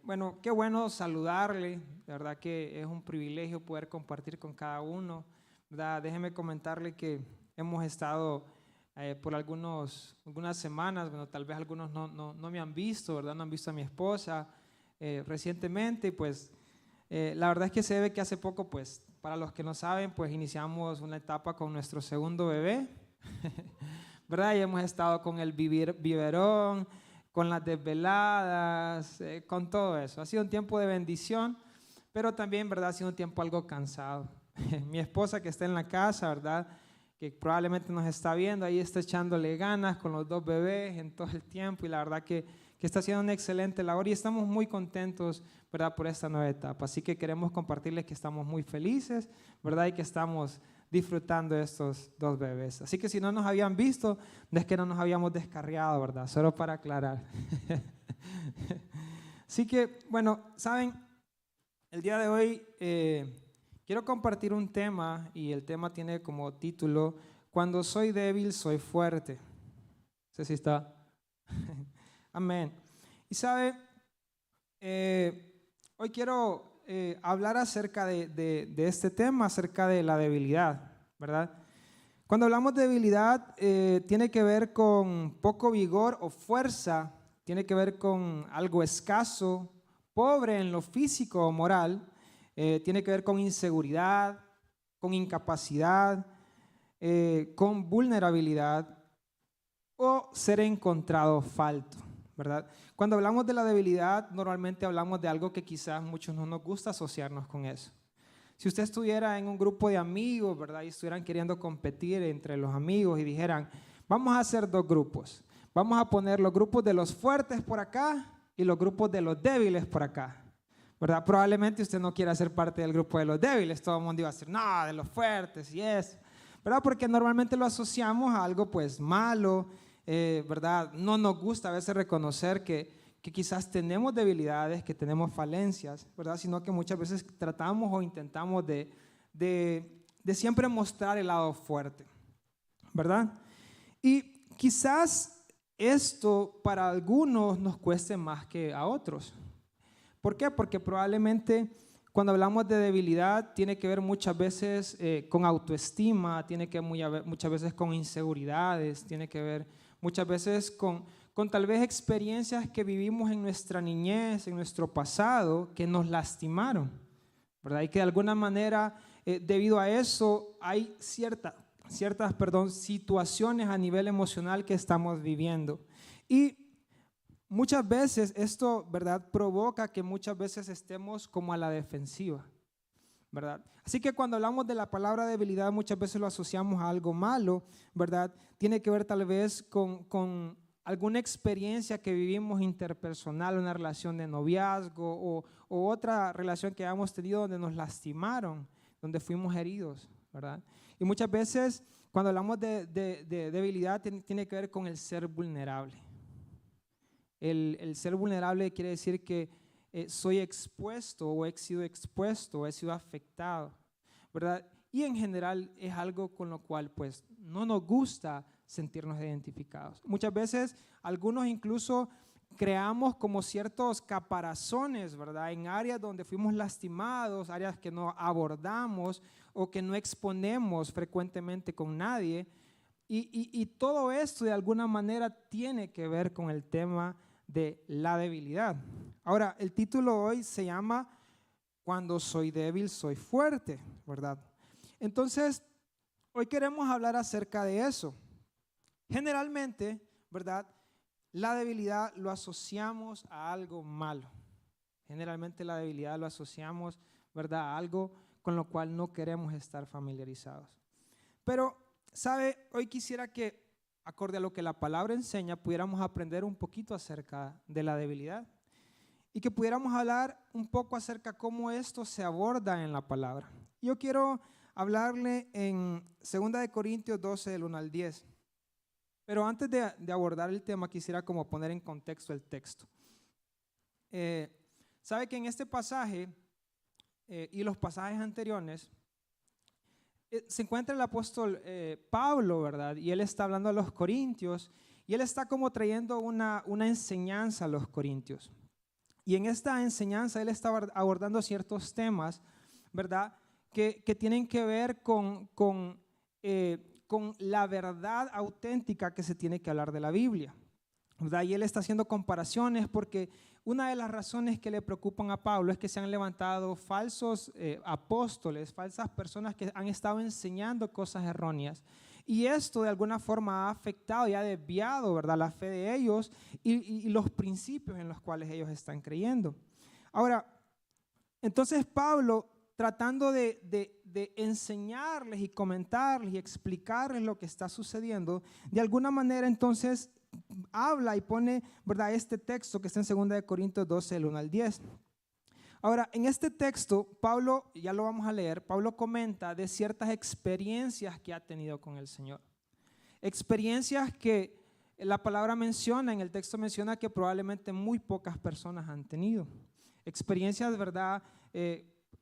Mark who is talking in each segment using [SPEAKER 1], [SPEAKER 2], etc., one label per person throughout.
[SPEAKER 1] Bueno, qué bueno saludarle, de verdad que es un privilegio poder compartir con cada uno, ¿verdad? Déjeme comentarle que hemos estado por algunas semanas, bueno, tal vez algunos no me han visto, ¿verdad? No han visto a mi esposa recientemente, pues la verdad es que se ve que hace poco, pues, para los que no saben, pues iniciamos una etapa con nuestro segundo bebé, ¿verdad? Y hemos estado con el biberón, con las desveladas, con todo eso. Ha sido un tiempo de bendición, pero también, ¿verdad? Ha sido un tiempo algo cansado. Mi esposa que está en la casa, ¿verdad? Que probablemente nos está viendo, ahí está echándole ganas con los dos bebés en todo el tiempo y la verdad que está haciendo una excelente labor y estamos muy contentos, ¿verdad? Por esta nueva etapa. Así que queremos compartirles que estamos muy felices, ¿verdad? Y que estamos disfrutando de estos dos bebés. Así que si no nos habían visto, no es que no nos habíamos descarriado, ¿verdad? Solo para aclarar. Así que, bueno, saben, el día de hoy quiero compartir un tema y el tema tiene como título, Cuando soy débil, soy fuerte. No sé si está. Amén. Y sabe, hoy quiero hablar acerca de este tema, acerca de la debilidad, ¿verdad? Cuando hablamos de debilidad, tiene que ver con poco vigor o fuerza, tiene que ver con algo escaso, pobre en lo físico o moral, tiene que ver con inseguridad, con incapacidad, con vulnerabilidad o ser encontrado falto, ¿verdad? Cuando hablamos de la debilidad, normalmente hablamos de algo que quizás muchos no nos gusta asociarnos con eso. Si usted estuviera en un grupo de amigos, ¿verdad? Y estuvieran queriendo competir entre los amigos y dijeran, vamos a hacer dos grupos. Vamos a poner los grupos de los fuertes por acá y los grupos de los débiles por acá, ¿verdad? Probablemente usted no quiera ser parte del grupo de los débiles. Todo el mundo iba a decir, no, de los fuertes y eso, ¿verdad? Porque normalmente lo asociamos a algo pues malo, ¿verdad? No nos gusta a veces reconocer que quizás tenemos debilidades, que tenemos falencias, ¿verdad? Sino que muchas veces tratamos o intentamos de siempre mostrar el lado fuerte, ¿verdad? Y quizás esto para algunos nos cueste más que a otros. ¿Por qué? Porque probablemente cuando hablamos de debilidad tiene que ver muchas veces con autoestima, tiene que ver muchas veces con inseguridades, tiene que ver muchas veces con tal vez experiencias que vivimos en nuestra niñez, en nuestro pasado, que nos lastimaron, ¿verdad? Y que de alguna manera, debido a eso, hay ciertas situaciones a nivel emocional que estamos viviendo. Y muchas veces esto, ¿verdad?, provoca que muchas veces estemos como a la defensiva, ¿verdad? Así que cuando hablamos de la palabra debilidad, muchas veces lo asociamos a algo malo, ¿verdad? Tiene que ver tal vez con alguna experiencia que vivimos interpersonal, una relación de noviazgo o otra relación que hayamos tenido donde nos lastimaron, donde fuimos heridos, ¿verdad? Y muchas veces cuando hablamos de debilidad tiene que ver con el ser vulnerable. El ser vulnerable quiere decir que soy expuesto o he sido expuesto o he sido afectado, ¿verdad? Y en general es algo con lo cual pues no nos gusta sentirnos identificados. Muchas veces algunos incluso creamos como ciertos caparazones, ¿verdad? En áreas donde fuimos lastimados, áreas que no abordamos o que no exponemos frecuentemente con nadie. Y todo esto de alguna manera tiene que ver con el tema de la debilidad. Ahora, el título hoy se llama Cuando soy débil, soy fuerte, ¿verdad? Entonces, hoy queremos hablar acerca de eso. Generalmente, ¿verdad?, la debilidad lo asociamos a algo malo. Generalmente la debilidad lo asociamos, ¿verdad?, a algo con lo cual no queremos estar familiarizados. Pero, ¿sabe? Hoy quisiera que, acorde a lo que la palabra enseña, pudiéramos aprender un poquito acerca de la debilidad y que pudiéramos hablar un poco acerca de cómo esto se aborda en la palabra. Yo quiero hablarle en 2 Corintios 12, del 1 al 10. Pero antes de abordar el tema, quisiera como poner en contexto el texto. Sabe que en este pasaje y los pasajes anteriores se encuentra el apóstol Pablo, ¿verdad? Y él está hablando a los corintios y él está como trayendo una enseñanza a los corintios. Y en esta enseñanza él estaba abordando ciertos temas, ¿verdad? Que tienen que ver con la verdad auténtica que se tiene que hablar de la Biblia, ¿verdad? Y él está haciendo comparaciones porque una de las razones que le preocupan a Pablo es que se han levantado falsos apóstoles, falsas personas que han estado enseñando cosas erróneas. Y esto de alguna forma ha afectado y ha desviado, ¿verdad?, la fe de ellos y los principios en los cuales ellos están creyendo. Ahora, entonces Pablo, tratando de enseñarles y comentarles y explicarles lo que está sucediendo, de alguna manera entonces habla y pone, ¿verdad?, este texto que está en 2 Corintios 12, el 1 al 10. Ahora, en este texto, Pablo, ya lo vamos a leer, Pablo comenta de ciertas experiencias que ha tenido con el Señor. Experiencias que la palabra menciona, en el texto menciona que probablemente muy pocas personas han tenido. Experiencias de verdad,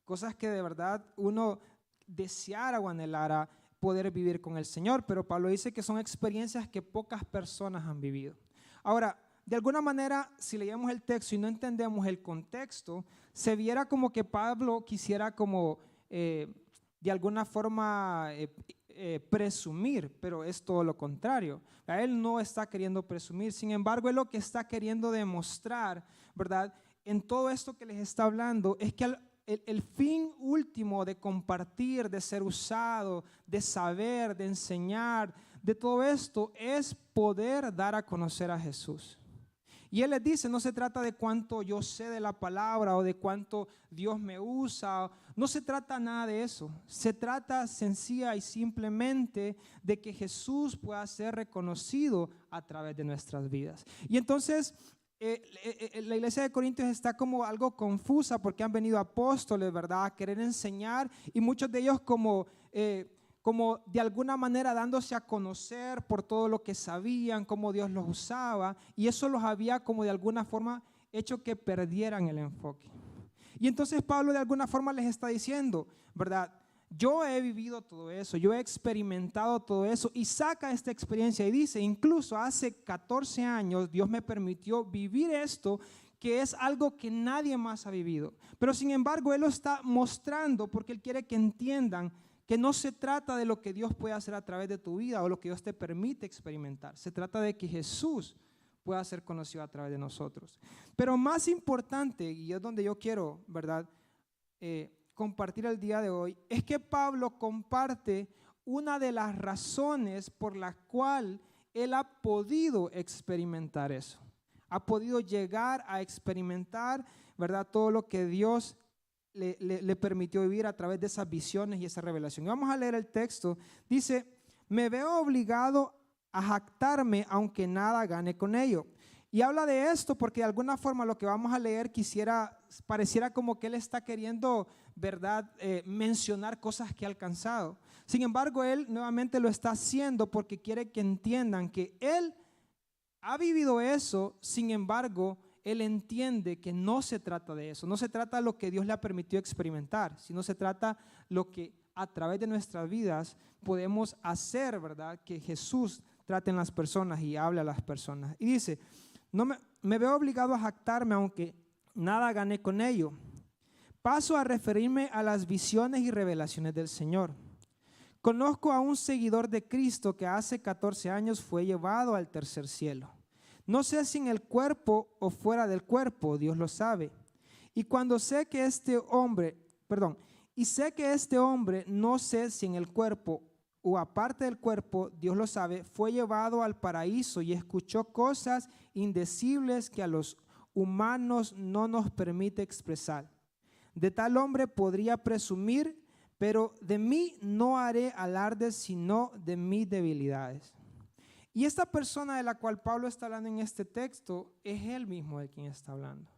[SPEAKER 1] cosas que de verdad uno deseara o anhelara poder vivir con el Señor, pero Pablo dice que son experiencias que pocas personas han vivido. Ahora, de alguna manera, si leemos el texto y no entendemos el contexto, se viera como que Pablo quisiera como de alguna forma presumir, pero es todo lo contrario. Él no está queriendo presumir, sin embargo, él lo que está queriendo demostrar, ¿verdad?, en todo esto que les está hablando, es que el fin último de compartir, de ser usado, de saber, de enseñar, de todo esto, es poder dar a conocer a Jesús. Y él les dice, no se trata de cuánto yo sé de la palabra o de cuánto Dios me usa, no se trata nada de eso. Se trata sencilla y simplemente de que Jesús pueda ser reconocido a través de nuestras vidas. Y entonces la iglesia de Corintios está como algo confusa porque han venido apóstoles, ¿verdad?, a querer enseñar, y muchos de ellos como de alguna manera dándose a conocer por todo lo que sabían, cómo Dios los usaba, y eso los había como de alguna forma hecho que perdieran el enfoque. Y entonces Pablo de alguna forma les está diciendo, ¿verdad?, yo he vivido todo eso, yo he experimentado todo eso, y saca esta experiencia y dice, incluso hace 14 años Dios me permitió vivir esto, que es algo que nadie más ha vivido. Pero sin embargo, Él lo está mostrando porque Él quiere que entiendan que no se trata de lo que Dios puede hacer a través de tu vida o lo que Dios te permite experimentar. Se trata de que Jesús pueda ser conocido a través de nosotros. Pero más importante, y es donde yo quiero, ¿verdad?, compartir el día de hoy, es que Pablo comparte una de las razones por la cual él ha podido experimentar eso. Ha podido llegar a experimentar, ¿verdad?, todo lo que Dios le permitió vivir a través de esas visiones y esa revelación. Y vamos a leer el texto. Dice, me veo obligado a jactarme aunque nada gane con ello. Y habla de esto porque de alguna forma lo que vamos a leer pareciera como que él está queriendo, ¿verdad?, mencionar cosas que ha alcanzado. Sin embargo, él nuevamente lo está haciendo porque quiere que entiendan que él ha vivido eso. Sin embargo, él entiende que no se trata de eso, no se trata de lo que Dios le ha permitido experimentar, sino se trata lo que a través de nuestras vidas podemos hacer, ¿verdad?, que Jesús trate en las personas y hable a las personas. Y dice, me veo obligado a jactarme aunque nada gané con ello. Paso a referirme a las visiones y revelaciones del Señor. Conozco a un seguidor de Cristo que hace 14 años fue llevado al tercer cielo. No sé si en el cuerpo o fuera del cuerpo, Dios lo sabe. Y sé que este hombre, no sé si en el cuerpo o aparte del cuerpo, Dios lo sabe, fue llevado al paraíso y escuchó cosas indecibles que a los humanos no nos permite expresar. De tal hombre podría presumir, pero de mí no haré alarde sino de mis debilidades. Y esta persona de la cual Pablo está hablando en este texto es él mismo de quien está hablando.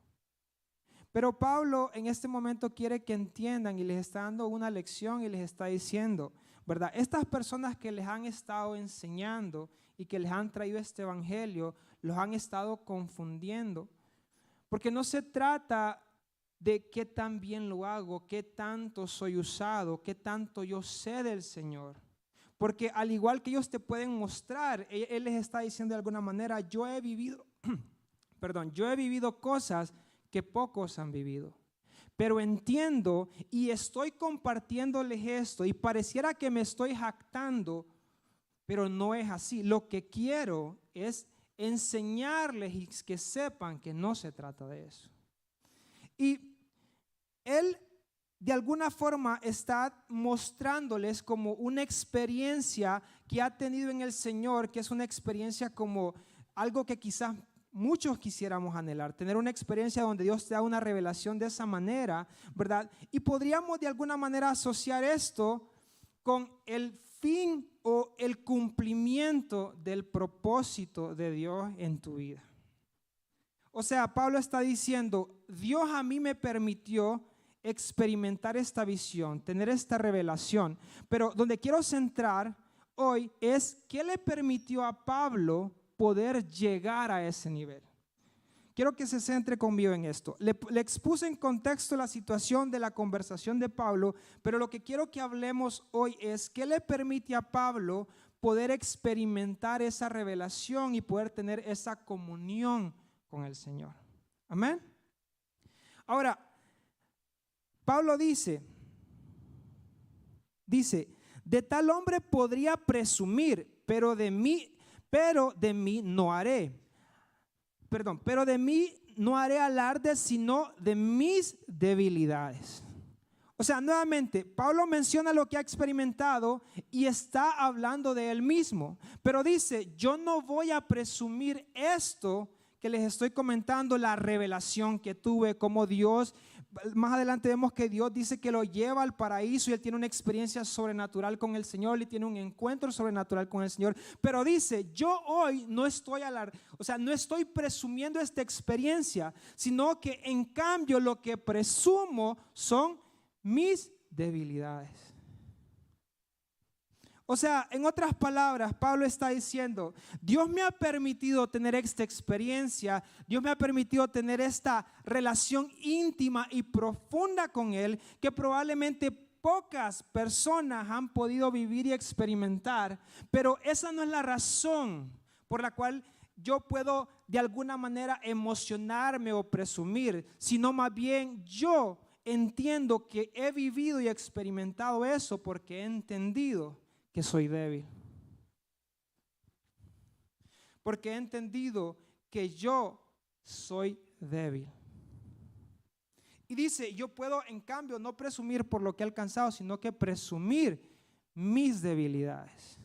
[SPEAKER 1] Pero Pablo en este momento quiere que entiendan y les está dando una lección y les está diciendo, ¿verdad?, estas personas que les han estado enseñando y que les han traído este evangelio, los han estado confundiendo. Porque no se trata de qué tan bien lo hago, qué tanto soy usado, qué tanto yo sé del Señor. Porque al igual que ellos te pueden mostrar, él les está diciendo de alguna manera, yo he vivido cosas que pocos han vivido. Pero entiendo y estoy compartiéndoles esto y pareciera que me estoy jactando, pero no es así. Lo que quiero es enseñarles y que sepan que no se trata de eso. Y él de alguna forma está mostrándoles como una experiencia que ha tenido en el Señor, que es una experiencia como algo que quizás muchos quisiéramos anhelar, tener una experiencia donde Dios te da una revelación de esa manera, ¿verdad? Y podríamos de alguna manera asociar esto con el fin o el cumplimiento del propósito de Dios en tu vida. O sea, Pablo está diciendo, Dios a mí me permitió experimentar esta visión, tener esta revelación, pero donde quiero centrar hoy es qué le permitió a Pablo poder llegar a ese nivel. Quiero que se centre conmigo en esto. Le expuse en contexto la situación de la conversación de Pablo, pero lo que quiero que hablemos hoy es qué le permite a Pablo poder experimentar esa revelación y poder tener esa comunión con el Señor. Amén. Ahora, Pablo dice, de tal hombre podría presumir, pero de mí no haré. Pero de mí no haré alarde, sino de mis debilidades. O sea, nuevamente, Pablo menciona lo que ha experimentado y está hablando de él mismo. Pero dice, yo no voy a presumir esto que les estoy comentando, la revelación que tuve, como Dios, más adelante vemos que Dios dice que lo lleva al paraíso y él tiene una experiencia sobrenatural con el Señor y tiene un encuentro sobrenatural con el Señor. Pero dice, yo hoy no estoy no estoy presumiendo esta experiencia, sino que en cambio lo que presumo son mis debilidades. O sea, en otras palabras, Pablo está diciendo, Dios me ha permitido tener esta experiencia, Dios me ha permitido tener esta relación íntima y profunda con Él, que probablemente pocas personas han podido vivir y experimentar, pero esa no es la razón por la cual yo puedo de alguna manera emocionarme o presumir, sino más bien yo entiendo que he vivido y experimentado eso porque he entendido que soy débil. Porque he entendido que yo soy débil. Y dice, yo puedo en cambio no presumir por lo que he alcanzado, sino que presumir mis debilidades.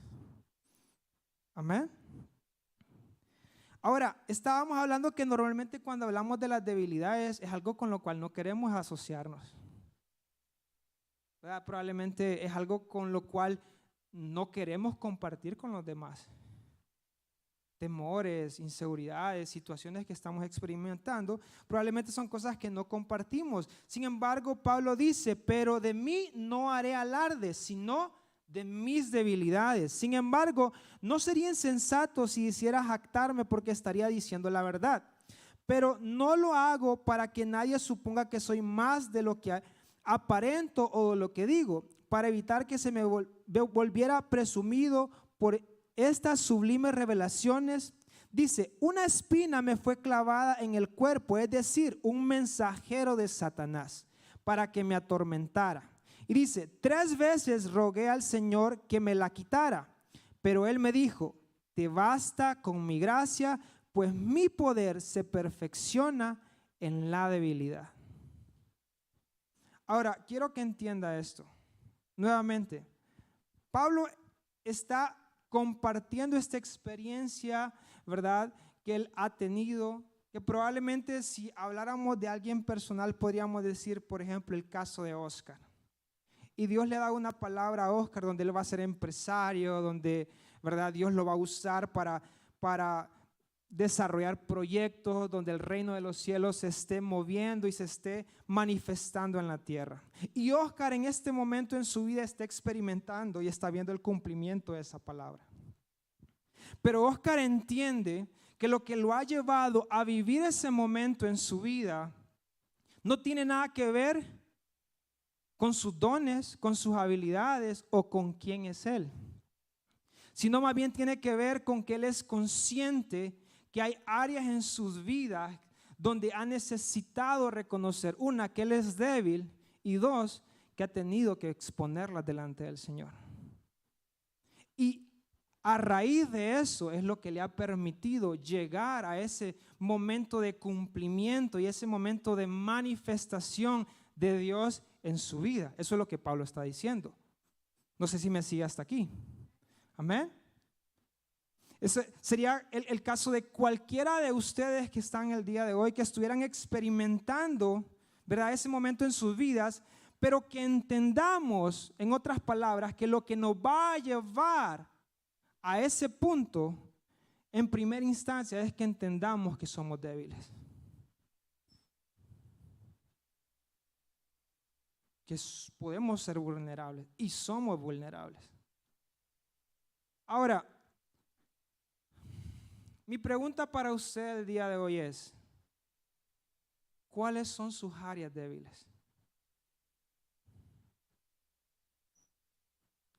[SPEAKER 1] Amén. Ahora, estábamos hablando que normalmente cuando hablamos de las debilidades es algo con lo cual no queremos asociarnos. ¿Verdad? Probablemente es algo con lo cual no queremos compartir con los demás. Temores, inseguridades, situaciones que estamos experimentando, probablemente son cosas que no compartimos. Sin embargo, Pablo dice, pero de mí no haré alarde, sino de mis debilidades. Sin embargo, no sería insensato si hiciera jactarme porque estaría diciendo la verdad. Pero no lo hago para que nadie suponga que soy más de lo que aparento o de lo que digo, para evitar que se me volviera presumido por estas sublimes revelaciones. Dice, una espina me fue clavada en el cuerpo, es decir, un mensajero de Satanás, para que me atormentara. Y dice, 3 veces rogué al Señor que me la quitara, pero Él me dijo, te basta con mi gracia, pues mi poder se perfecciona en la debilidad. Ahora, quiero que entienda esto. Nuevamente, Pablo está compartiendo esta experiencia, ¿verdad?, que él ha tenido, que probablemente si habláramos de alguien personal podríamos decir, por ejemplo, el caso de Oscar. Y Dios le da una palabra a Oscar donde él va a ser empresario, donde, ¿verdad?, Dios lo va a usar para desarrollar proyectos donde el reino de los cielos se esté moviendo y se esté manifestando en la tierra. Y Oscar en este momento en su vida está experimentando y está viendo el cumplimiento de esa palabra. Pero Oscar entiende que lo que lo ha llevado a vivir ese momento en su vida no tiene nada que ver con sus dones, con sus habilidades o con quién es él, sino más bien tiene que ver con que él es consciente que hay áreas en sus vidas donde ha necesitado reconocer, una, que Él es débil, y dos, que ha tenido que exponerlas delante del Señor. Y a raíz de eso es lo que le ha permitido llegar a ese momento de cumplimiento y ese momento de manifestación de Dios en su vida. Eso es lo que Pablo está diciendo. No sé si me sigue hasta aquí. Amén. Ese sería el caso de cualquiera de ustedes que están el día de hoy, que estuvieran experimentando, ¿verdad?, ese momento en sus vidas, pero que entendamos, en otras palabras, que lo que nos va a llevar a ese punto, en primera instancia, es que entendamos que somos débiles. Que podemos ser vulnerables y somos vulnerables. Ahora, mi pregunta para usted el día de hoy es, ¿cuáles son sus áreas débiles?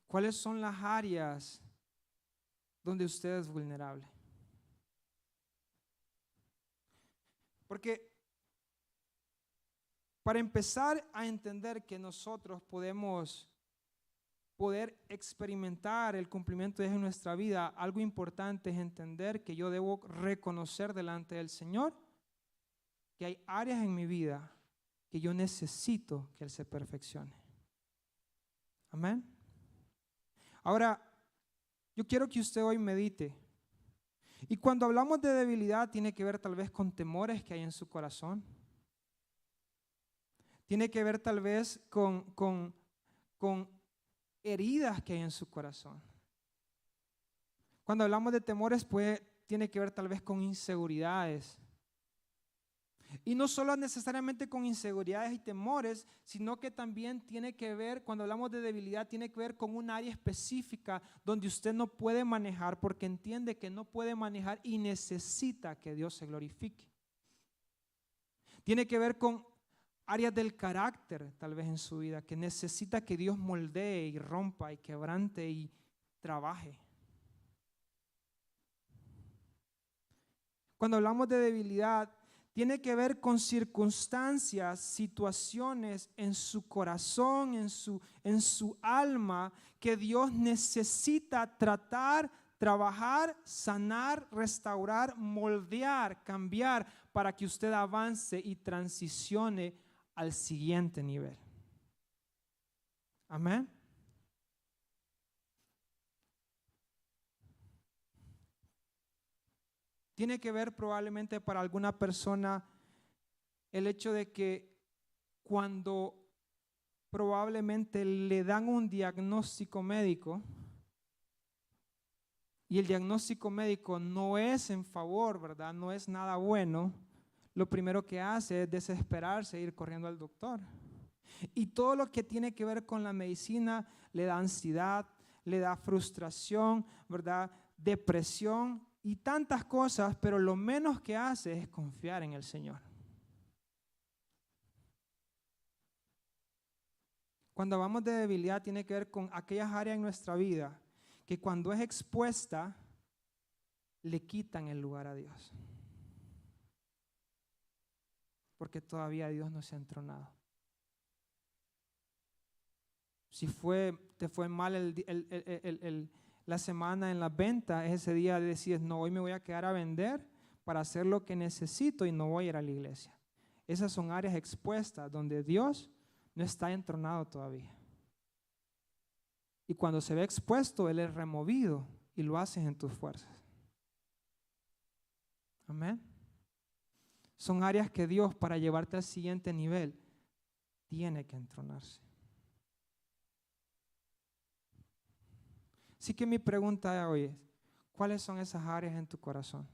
[SPEAKER 1] ¿Cuáles son las áreas donde usted es vulnerable? Porque para empezar a entender que nosotros poder experimentar el cumplimiento de Dios en nuestra vida, algo importante es entender que yo debo reconocer delante del Señor que hay áreas en mi vida que yo necesito que Él se perfeccione. Amén. Ahora, yo quiero que usted hoy medite. Y cuando hablamos de debilidad, tiene que ver tal vez con temores que hay en su corazón. Tiene que ver tal vez con heridas que hay en su corazón. Cuando hablamos de temores, pues tiene que ver tal vez con inseguridades. Y no solo necesariamente con inseguridades y temores, sino que también tiene que ver, cuando hablamos de debilidad, tiene que ver con un área específica donde usted no puede manejar porque entiende que no puede manejar y necesita que Dios se glorifique. Tiene que ver con áreas del carácter, tal vez en su vida, que necesita que Dios moldee y rompa y quebrante y trabaje. Cuando hablamos de debilidad, tiene que ver con circunstancias, situaciones en su corazón, en su alma, que Dios necesita tratar, trabajar, sanar, restaurar, moldear, cambiar, para que usted avance y transicione al siguiente nivel. Amén. Tiene que ver probablemente para alguna persona el hecho de que cuando probablemente le dan un diagnóstico médico y el diagnóstico médico no es en favor, ¿verdad? No es nada bueno, lo primero que hace es desesperarse e ir corriendo al doctor. Y todo lo que tiene que ver con la medicina le da ansiedad, le da frustración, ¿verdad? Depresión y tantas cosas, pero lo menos que hace es confiar en el Señor. Cuando hablamos de debilidad tiene que ver con aquellas áreas en nuestra vida que cuando es expuesta le quitan el lugar a Dios. Porque todavía Dios no se ha entronado. Si te fue mal la semana en las ventas, ese día decides, no, hoy me voy a quedar a vender para hacer lo que necesito y no voy a ir a la iglesia. Esas son áreas expuestas donde Dios no está entronado todavía. Y cuando se ve expuesto, Él es removido y lo haces en tus fuerzas. Amén. Son áreas que Dios, para llevarte al siguiente nivel, tiene que entronarse. Así que mi pregunta hoy es, ¿cuáles son esas áreas en tu corazón?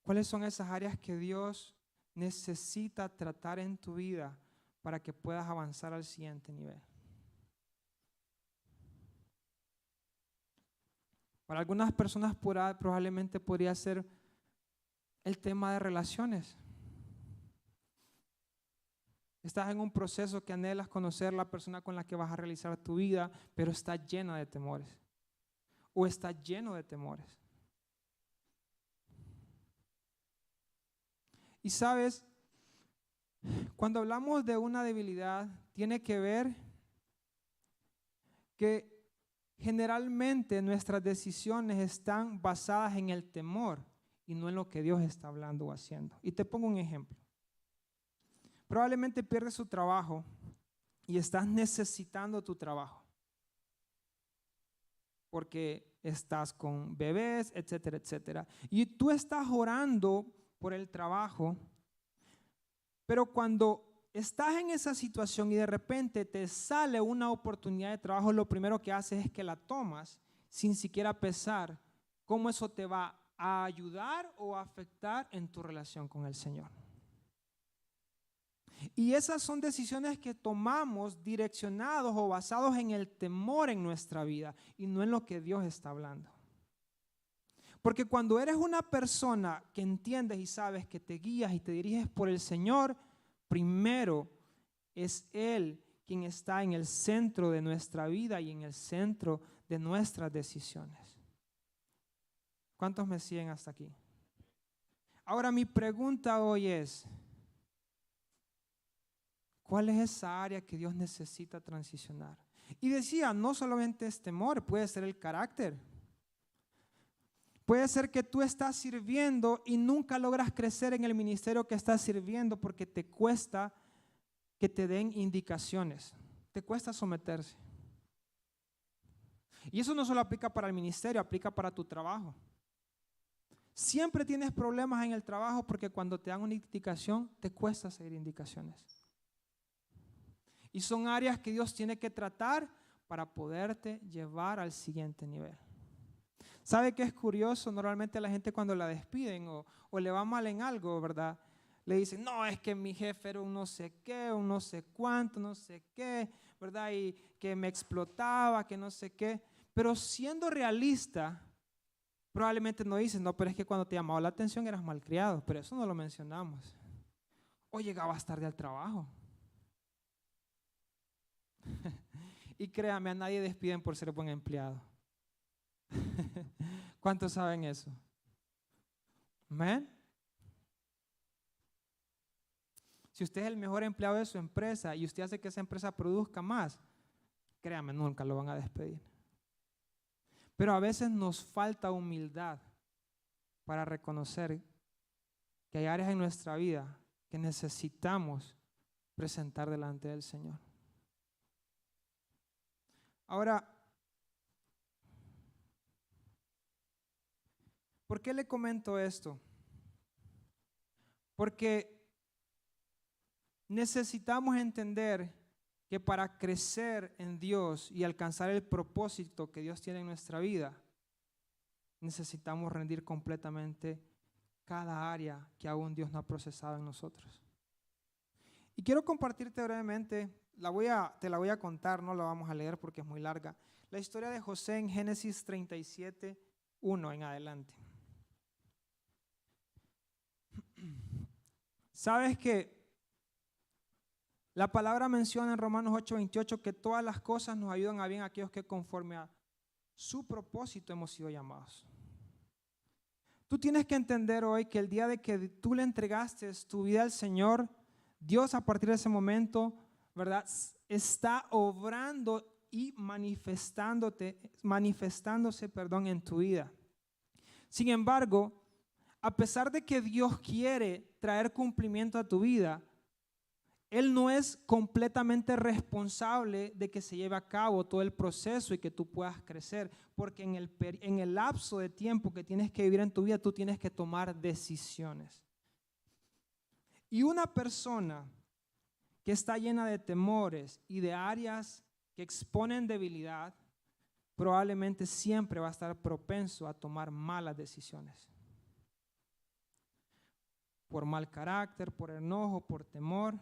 [SPEAKER 1] ¿Cuáles son esas áreas que Dios necesita tratar en tu vida para que puedas avanzar al siguiente nivel? Para algunas personas probablemente podría ser el tema de relaciones. Estás en un proceso que anhelas conocer la persona con la que vas a realizar tu vida, pero está llena de temores. O está lleno de temores. Y sabes, cuando hablamos de una debilidad, tiene que ver que generalmente nuestras decisiones están basadas en el temor y no en lo que Dios está hablando o haciendo. Y te pongo un ejemplo. Probablemente pierdes tu trabajo y estás necesitando tu trabajo porque estás con bebés, etcétera, etcétera. Y tú estás orando por el trabajo, pero cuando estás en esa situación y de repente te sale una oportunidad de trabajo, lo primero que haces es que la tomas sin siquiera pensar cómo eso te va a ayudar o a afectar en tu relación con el Señor. Y esas son decisiones que tomamos direccionados o basados en el temor en nuestra vida y no en lo que Dios está hablando. Porque cuando eres una persona que entiendes y sabes que te guías y te diriges por el Señor, primero es Él quien está en el centro de nuestra vida y en el centro de nuestras decisiones. ¿Cuántos me siguen hasta aquí? Ahora mi pregunta hoy es, ¿cuál es esa área que Dios necesita transicionar? Y decía, no solamente es temor, puede ser el carácter. Puede ser que tú estás sirviendo y nunca logras crecer en el ministerio que estás sirviendo porque te cuesta que te den indicaciones, te cuesta someterse. Y eso no solo aplica para el ministerio, aplica para tu trabajo. Siempre tienes problemas en el trabajo porque cuando te dan una indicación, te cuesta seguir indicaciones. Y son áreas que Dios tiene que tratar para poderte llevar al siguiente nivel. ¿Sabe qué es curioso? Normalmente la gente cuando la despiden o le va mal en algo, ¿verdad? Le dicen, no, es que mi jefe era un no sé qué, un no sé cuánto, no sé qué, ¿verdad? Y que me explotaba, que no sé qué. Pero siendo realista, probablemente no dicen, no, pero es que cuando te llamaba la atención eras malcriado, pero eso no lo mencionamos. O llegabas tarde al trabajo. Y créame, a nadie despiden por ser buen empleado. ¿Cuántos saben eso? ¿Amén? Si usted es el mejor empleado de su empresa y usted hace que esa empresa produzca más, créame, nunca lo van a despedir. Pero a veces nos falta humildad para reconocer que hay áreas en nuestra vida que necesitamos presentar delante del Señor. Ahora, ¿por qué le comento esto? Porque necesitamos entender que para crecer en Dios y alcanzar el propósito que Dios tiene en nuestra vida, necesitamos rendir completamente cada área que aún Dios no ha procesado en nosotros. Y quiero compartirte brevemente, te la voy a contar, no la vamos a leer porque es muy larga, la historia de José en Génesis 37, 1 en adelante. ¿Sabes que la palabra menciona en Romanos 8:28 que todas las cosas nos ayudan a bien a aquellos que conforme a su propósito hemos sido llamados? Tú tienes que entender hoy que el día de que tú le entregaste tu vida al Señor, Dios a partir de ese momento, ¿verdad?, está obrando y manifestándose, en tu vida. Sin embargo, a pesar de que Dios quiere traer cumplimiento a tu vida, Él no es completamente responsable de que se lleve a cabo todo el proceso y que tú puedas crecer, porque en el lapso de tiempo que tienes que vivir en tu vida, tú tienes que tomar decisiones. Y una persona que está llena de temores y de áreas que exponen debilidad, probablemente siempre va a estar propenso a tomar malas decisiones. Por mal carácter, por enojo, por temor,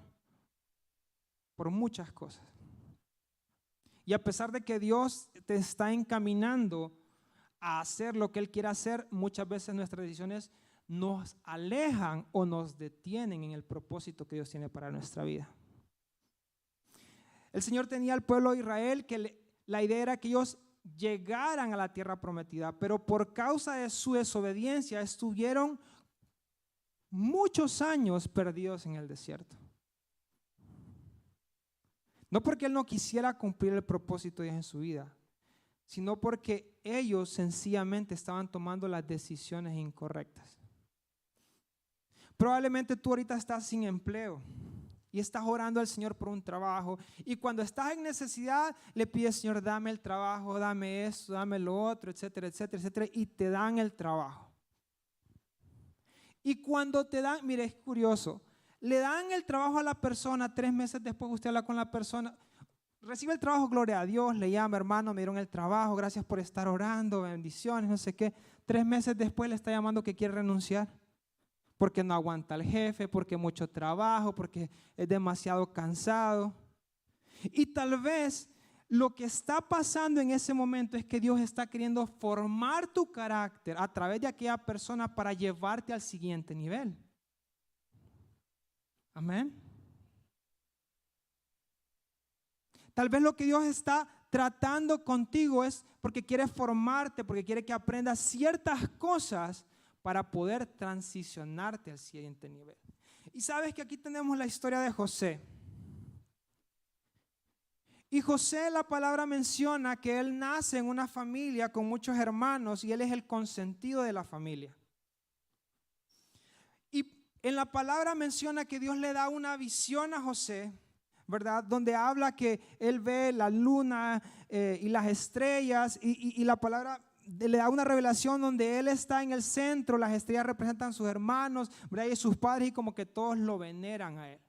[SPEAKER 1] por muchas cosas. Y a pesar de que Dios te está encaminando a hacer lo que Él quiere hacer, muchas veces nuestras decisiones nos alejan o nos detienen en el propósito que Dios tiene para nuestra vida. El Señor tenía al pueblo de Israel que la idea era que ellos llegaran a la tierra prometida, pero por causa de su desobediencia estuvieron muchos años perdidos en el desierto. No porque él no quisiera cumplir el propósito de Dios en su vida, sino porque ellos sencillamente estaban tomando las decisiones incorrectas. Probablemente tú ahorita estás sin empleo y estás orando al Señor por un trabajo, y cuando estás en necesidad le pides: Señor, dame el trabajo, dame esto, dame lo otro, etcétera, etcétera, etcétera, y te dan el trabajo. Y cuando te dan, mire, es curioso, le dan el trabajo a la persona, 3 meses después usted habla con la persona, recibe el trabajo, gloria a Dios, le llama: hermano, me dieron el trabajo, gracias por estar orando, bendiciones, no sé qué. 3 meses después le está llamando que quiere renunciar, porque no aguanta al jefe, porque mucho trabajo, porque es demasiado cansado. Y tal vez lo que está pasando en ese momento es que Dios está queriendo formar tu carácter a través de aquella persona para llevarte al siguiente nivel. Amén. Tal vez lo que Dios está tratando contigo es porque quiere formarte, porque quiere que aprendas ciertas cosas para poder transicionarte al siguiente nivel. Y sabes que aquí tenemos la historia de José. Y José, la palabra menciona que él nace en una familia con muchos hermanos y él es el consentido de la familia. Y en la palabra menciona que Dios le da una visión a José, ¿verdad? Donde habla que él ve la luna y las estrellas, y la palabra le da una revelación donde él está en el centro, las estrellas representan a sus hermanos, ¿verdad? Y sus padres, y como que todos lo veneran a él.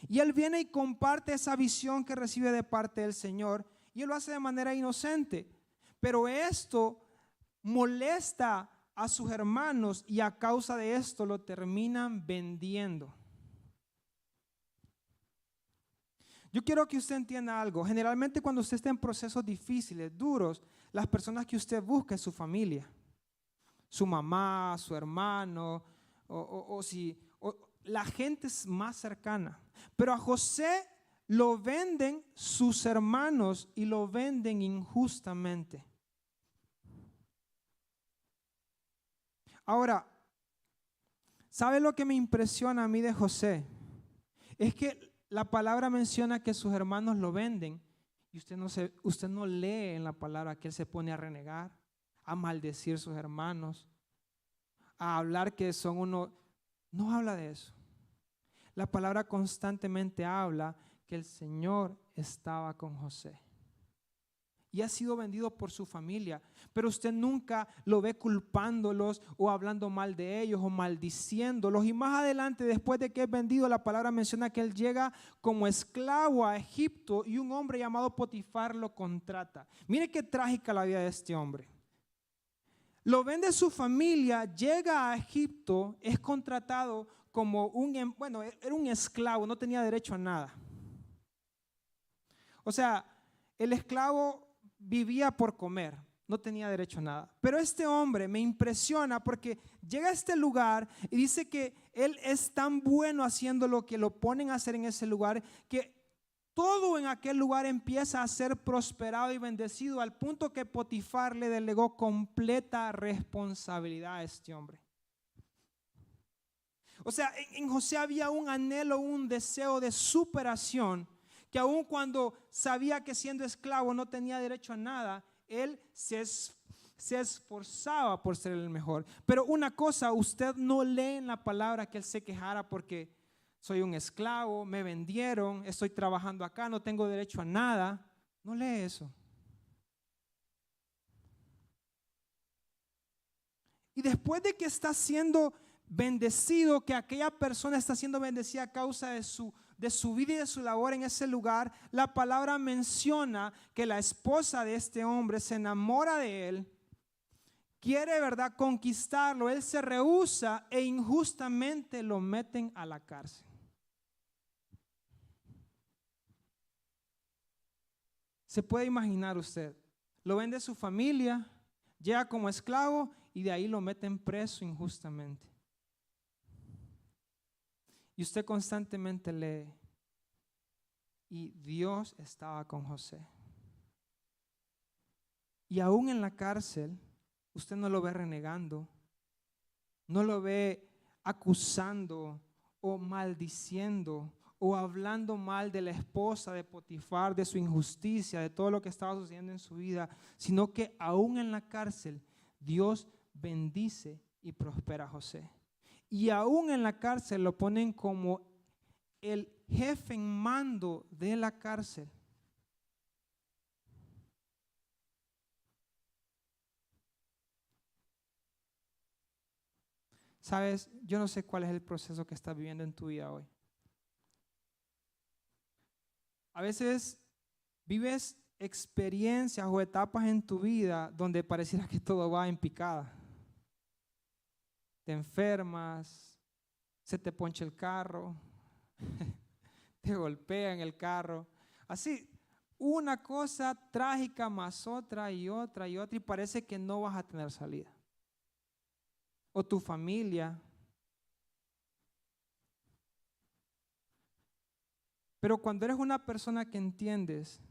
[SPEAKER 1] Y él viene y comparte esa visión que recibe de parte del Señor, y él lo hace de manera inocente. Pero esto molesta a sus hermanos y a causa de esto lo terminan vendiendo. Yo quiero que usted entienda algo. Generalmente cuando usted está en procesos difíciles, duros, las personas que usted busca es su familia, su mamá, su hermano, o la gente es más cercana. Pero a José lo venden sus hermanos y lo venden injustamente. Ahora, ¿sabe lo que me impresiona a mí de José? Es que la palabra menciona que sus hermanos lo venden, y usted no lee en la palabra que él se pone a renegar, a maldecir a sus hermanos, a hablar que son uno. No habla de eso. La palabra constantemente habla que el Señor estaba con José y ha sido vendido por su familia, pero usted nunca lo ve culpándolos o hablando mal de ellos o maldiciéndolos. Y más adelante, después de que es vendido, la palabra menciona que él llega como esclavo a Egipto y un hombre llamado Potifar lo contrata. Mire qué trágica la vida de este hombre. Lo vende su familia, llega a Egipto, es contratado como era un esclavo, no tenía derecho a nada. O sea, el esclavo vivía por comer, no tenía derecho a nada. Pero este hombre me impresiona porque llega a este lugar y dice que él es tan bueno haciendo lo que lo ponen a hacer en ese lugar, que todo en aquel lugar empieza a ser prosperado y bendecido, al punto que Potifar le delegó completa responsabilidad a este hombre. O sea, en José había un anhelo, un deseo de superación, que aun cuando sabía que siendo esclavo no tenía derecho a nada, él se esforzaba por ser el mejor. Pero una cosa, usted no lee en la palabra que él se quejara porque soy un esclavo, me vendieron, estoy trabajando acá, no tengo derecho a nada. No lee eso. Y después de que está siendo bendecido, que aquella persona está siendo bendecida a causa de su vida y de su labor en ese lugar, la palabra menciona que la esposa de este hombre se enamora de él, quiere, ¿verdad?, conquistarlo. Él se rehúsa e injustamente lo meten a la cárcel. Se puede imaginar usted, lo vende su familia, llega como esclavo y de ahí lo meten preso injustamente. Y usted constantemente lee, y Dios estaba con José. Y aún en la cárcel, usted no lo ve renegando, no lo ve acusando o maldiciendo o hablando mal de la esposa de Potifar, de su injusticia, de todo lo que estaba sucediendo en su vida, sino que aún en la cárcel Dios bendice y prospera a José. Y aún en la cárcel lo ponen como el jefe en mando de la cárcel. Sabes, yo no sé cuál es el proceso que estás viviendo en tu vida hoy. A veces vives experiencias o etapas en tu vida donde pareciera que todo va en picada. Te enfermas, se te poncha el carro, te golpean el carro. Así, una cosa trágica más otra y otra y otra, y parece que no vas a tener salida. O tu familia. Pero cuando eres una persona que entiendes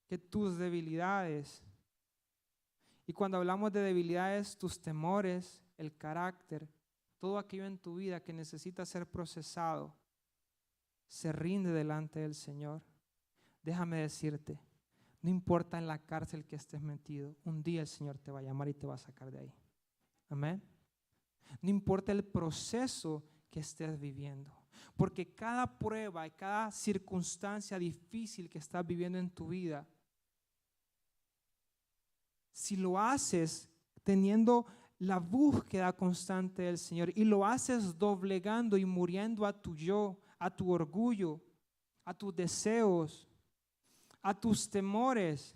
[SPEAKER 1] que tus debilidades, y cuando hablamos de debilidades, tus temores, el carácter, todo aquello en tu vida que necesita ser procesado, se rinde delante del Señor. Déjame decirte, no importa en la cárcel que estés metido, un día el Señor te va a llamar y te va a sacar de ahí. Amén. No importa el proceso que estés viviendo, porque cada prueba y cada circunstancia difícil que estás viviendo en tu vida, si lo haces teniendo la búsqueda constante del Señor y lo haces doblegando y muriendo a tu yo, a tu orgullo, a tus deseos, a tus temores,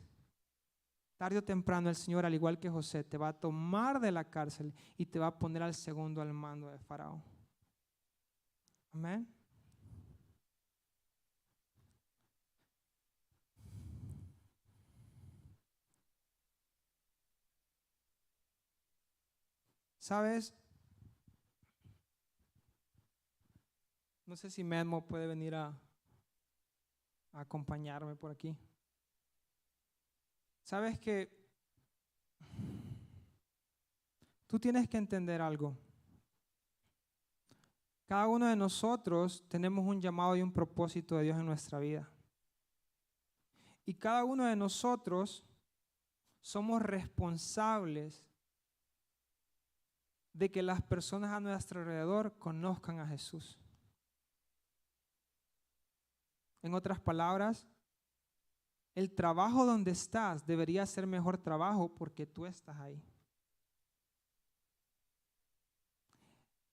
[SPEAKER 1] tarde o temprano el Señor, al igual que José, te va a tomar de la cárcel y te va a poner al segundo al mando de Faraón. Amén. ¿Sabes? No sé si Memo puede venir a acompañarme por aquí. ¿Sabes que tú tienes que entender algo? Cada uno de nosotros tenemos un llamado y un propósito de Dios en nuestra vida. Y cada uno de nosotros somos responsables de que las personas a nuestro alrededor conozcan a Jesús. En otras palabras, el trabajo donde estás debería ser mejor trabajo porque tú estás ahí.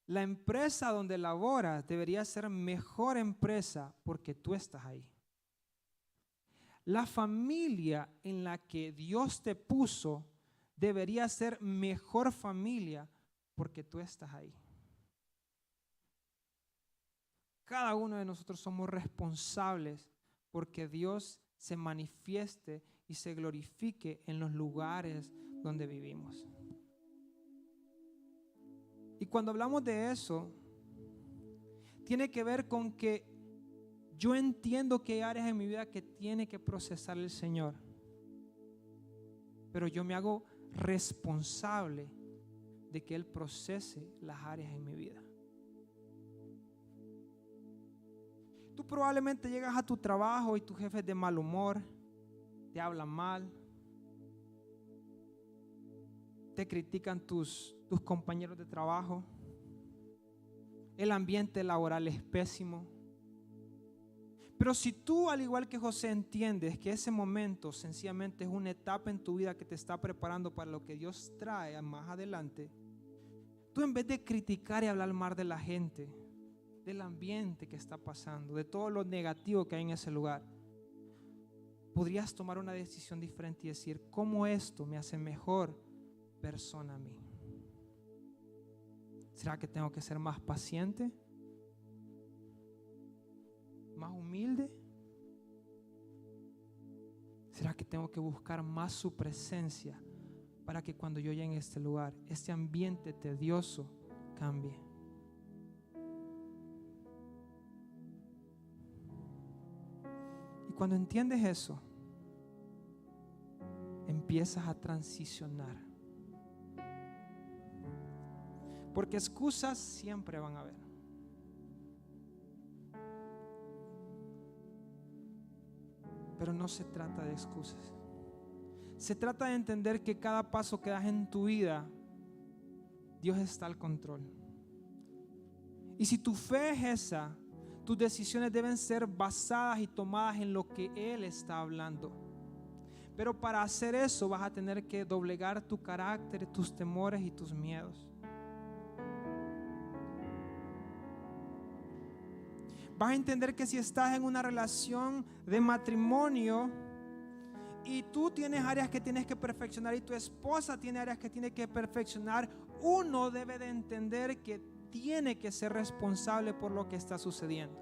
[SPEAKER 1] La empresa donde laboras debería ser mejor empresa porque tú estás ahí. La familia en la que Dios te puso debería ser mejor familia porque tú estás ahí. Cada uno de nosotros somos responsables porque Dios se manifieste y se glorifique en los lugares donde vivimos. Y cuando hablamos de eso, tiene que ver con que yo entiendo que hay áreas en mi vida que tiene que procesar el Señor, pero yo me hago responsable de que Él procese las áreas en mi vida. Tú probablemente llegas a tu trabajo y tu jefe es de mal humor, te hablan mal, te critican tus compañeros de trabajo, el ambiente laboral es pésimo. Pero si tú, al igual que José, entiendes que ese momento sencillamente es una etapa en tu vida que te está preparando para lo que Dios trae más adelante, tú en vez de criticar y hablar mal de la gente, del ambiente que está pasando, de todo lo negativo que hay en ese lugar, podrías tomar una decisión diferente y decir, ¿cómo esto me hace mejor persona a mí? ¿Será que tengo que ser más paciente? ¿Más humilde? ¿Será que tengo que buscar más su presencia para que cuando yo llegue a este lugar, este ambiente tedioso cambie? Y cuando entiendes eso, empiezas a transicionar. porque excusas siempre van a haber. Pero no se trata de excusas. Se trata de entender que cada paso que das en tu vida, Dios está al control. Y si tu fe es esa, tus decisiones deben ser basadas y tomadas en lo que Él está hablando. Pero para hacer eso vas a tener que doblegar tu carácter, tus temores y tus miedos. Vas a entender que si estás en una relación de matrimonio y tú tienes áreas que tienes que perfeccionar y tu esposa tiene áreas que tiene que perfeccionar, uno debe de entender que tiene que ser responsable por lo que está sucediendo.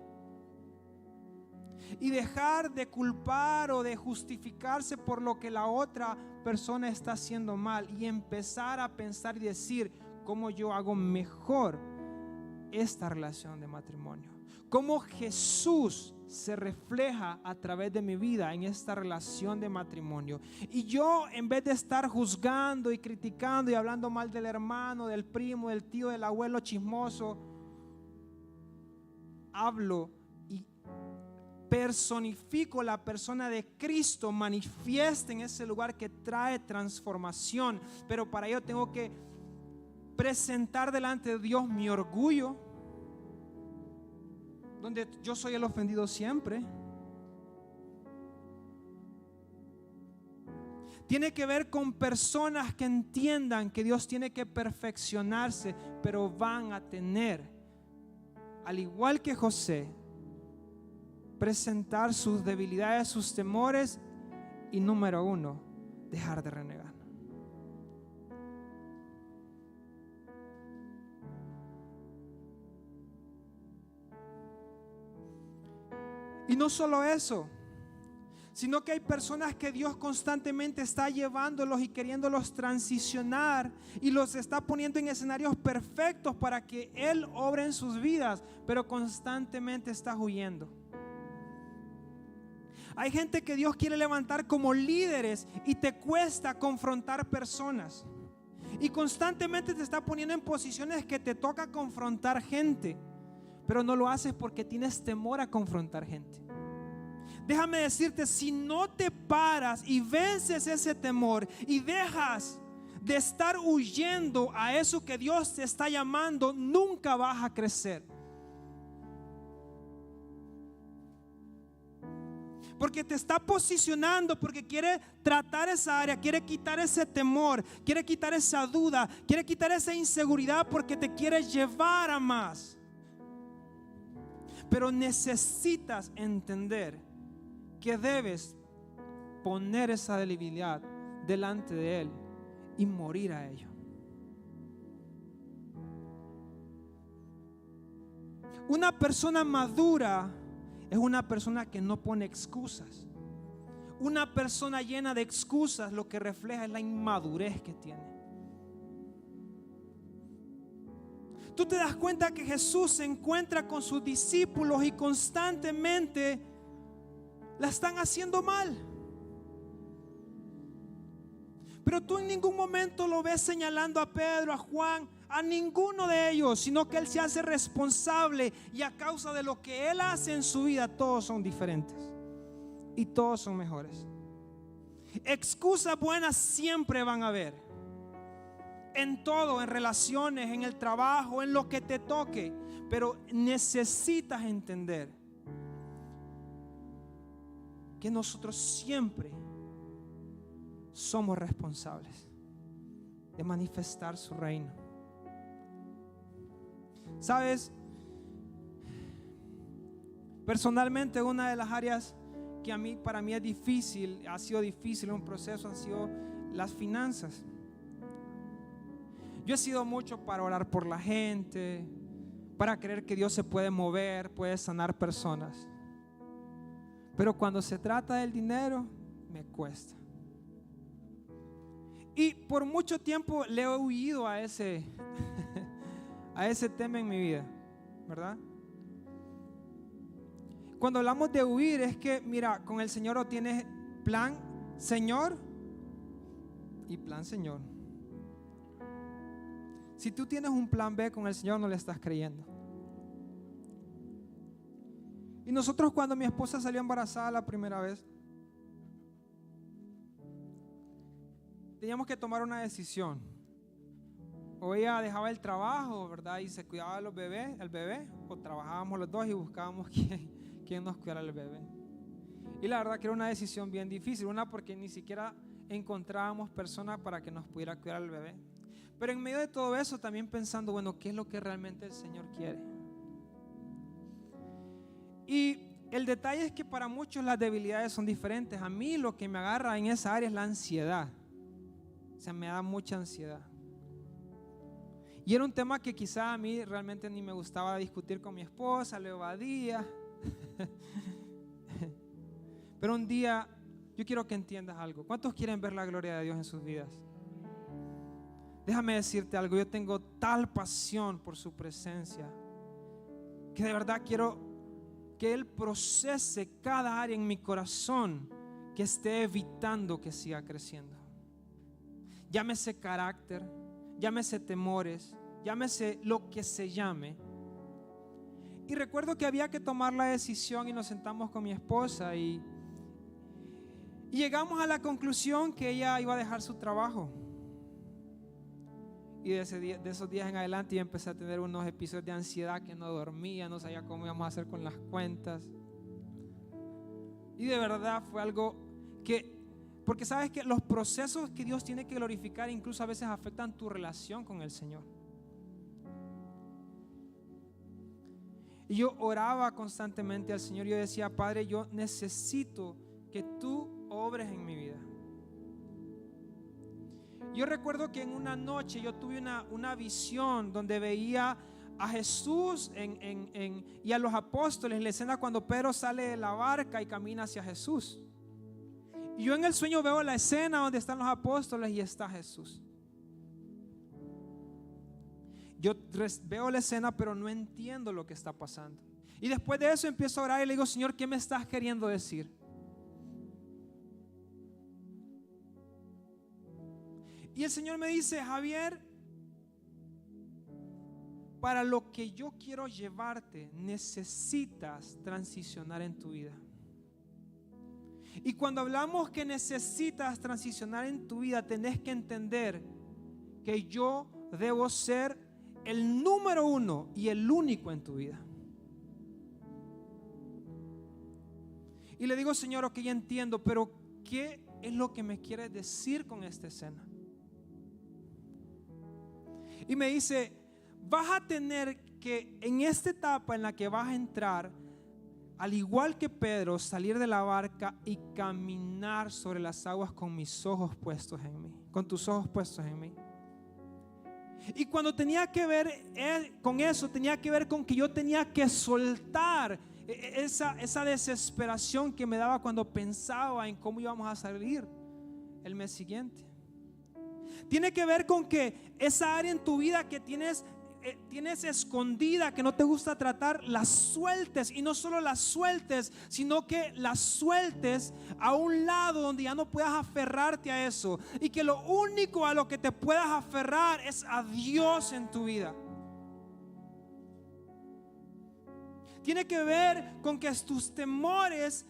[SPEAKER 1] Y dejar de culpar o de justificarse por lo que la otra persona está haciendo mal y empezar a pensar y decir: ¿cómo yo hago mejor esta relación de matrimonio? ¿Cómo Jesús se refleja a través de mi vida en esta relación de matrimonio? Y yo, en vez de estar juzgando y criticando y hablando mal del hermano, del primo, del tío, del abuelo chismoso, hablo y personifico la persona de Cristo, manifiesta en ese lugar que trae transformación. Pero para ello tengo que presentar delante de Dios mi orgullo, donde yo soy el ofendido siempre. Tiene que ver con personas que entiendan que Dios tiene que perfeccionarse, pero van a tener, al igual que José, presentar sus debilidades, sus temores y, número uno, dejar de renegar. Y no solo eso, sino que hay personas que Dios constantemente está llevándolos y queriéndolos transicionar y los está poniendo en escenarios perfectos para que Él obre en sus vidas, pero constantemente está huyendo. Hay gente que Dios quiere levantar como líderes y te cuesta confrontar personas. Y constantemente te está poniendo en posiciones que te toca confrontar gente, pero no lo haces porque tienes temor a confrontar gente. Déjame decirte, si no te paras y vences ese temor y dejas de estar huyendo a eso que Dios te está llamando, nunca vas a crecer. Porque te está posicionando, porque quiere tratar esa área, quiere quitar ese temor, quiere quitar esa duda, quiere quitar esa inseguridad, porque te quiere llevar a más. Pero necesitas entender que debes poner esa debilidad delante de Él y morir a ello. Una persona madura es una persona que no pone excusas. Una persona llena de excusas lo que refleja es la inmadurez que tiene. Tú te das cuenta que Jesús se encuentra con sus discípulos y constantemente la están haciendo mal. Pero tú en ningún momento lo ves señalando a Pedro, a Juan, a ninguno de ellos, sino que Él se hace responsable, y a causa de lo que Él hace en su vida, todos son diferentes y todos son mejores. Excusas buenas siempre van a haber. En todo, en relaciones, en el trabajo, en lo que te toque. Pero necesitas entender que nosotros siempre somos responsables de manifestar su reino. ¿Sabes? Personalmente, una de las áreas que para mí es difícil, ha sido difícil en un proceso, han sido las finanzas. Yo he sido mucho para orar por la gente, para creer que Dios se puede mover, puede sanar personas. Pero cuando se trata del dinero, me cuesta. Y por mucho tiempo le he huido a ese tema en mi vida, ¿verdad? Cuando hablamos de huir es que, mira, con el Señor o tienes plan Señor y plan Señor. Si tú tienes un plan B con el Señor, no le estás creyendo. Y nosotros, cuando mi esposa salió embarazada la primera vez, teníamos que tomar una decisión. O ella dejaba el trabajo, ¿verdad? Y se cuidaba de los bebés, el bebé, o trabajábamos los dos y buscábamos quién nos cuidara el bebé. Y la verdad que era una decisión bien difícil. Una, porque ni siquiera encontrábamos personas para que nos pudiera cuidar el bebé. Pero en medio de todo eso también pensando, bueno, ¿qué es lo que realmente el Señor quiere? Y el detalle es que para muchos las debilidades son diferentes. A mí lo que me agarra en esa área es la ansiedad. O sea, me da mucha ansiedad. Y era un tema que quizá a mí realmente ni me gustaba discutir con mi esposa, lo evadía. Pero un día, yo quiero que entiendas algo. ¿Cuántos quieren ver la gloria de Dios en sus vidas? Déjame decirte algo, yo tengo tal pasión por su presencia que de verdad quiero que Él procese cada área en mi corazón que esté evitando que siga creciendo. Llámese carácter, llámese temores, llámese lo que se llame. Y recuerdo que había que tomar la decisión y nos sentamos con mi esposa y llegamos a la conclusión que ella iba a dejar su trabajo. Y de esos días en adelante yo empecé a tener unos episodios de ansiedad, que no dormía, no sabía cómo íbamos a hacer con las cuentas. Y de verdad fue algo que, porque sabes que los procesos que Dios tiene que glorificar incluso a veces afectan tu relación con el Señor. Y yo oraba constantemente al Señor. Yo decía, Padre, yo necesito que tú obres en mi vida. Yo recuerdo que en una noche yo tuve una visión donde veía a Jesús y a los apóstoles, la escena cuando Pedro sale de la barca y camina hacia Jesús. Y yo en el sueño veo la escena donde están los apóstoles y está Jesús. Yo veo la escena, pero no entiendo lo que está pasando. Y después de eso empiezo a orar y le digo, Señor, ¿qué me estás queriendo decir? Y el Señor me dice, Javier, para lo que yo quiero llevarte, necesitas transicionar en tu vida. Y cuando hablamos que necesitas transicionar en tu vida, tenés que entender que yo debo ser el número uno y el único en tu vida. Y le digo, Señor, ok, entiendo, pero ¿qué es lo que me quieres decir con esta escena? Y me dice, vas a tener que en esta etapa en la que vas a entrar, al igual que Pedro, salir de la barca y caminar sobre las aguas con mis ojos puestos en mí, con tus ojos puestos en mí. Y cuando tenía que ver con eso, tenía que ver con que yo tenía que soltar esa desesperación que me daba cuando pensaba en cómo íbamos a salir el mes siguiente. Tiene que ver con que esa área en tu vida que tienes escondida, que no te gusta tratar, la sueltes. Y no solo la sueltes, sino que la sueltes a un lado donde ya no puedas aferrarte a eso. Y que lo único a lo que te puedas aferrar es a Dios en tu vida. Tiene que ver con que tus temores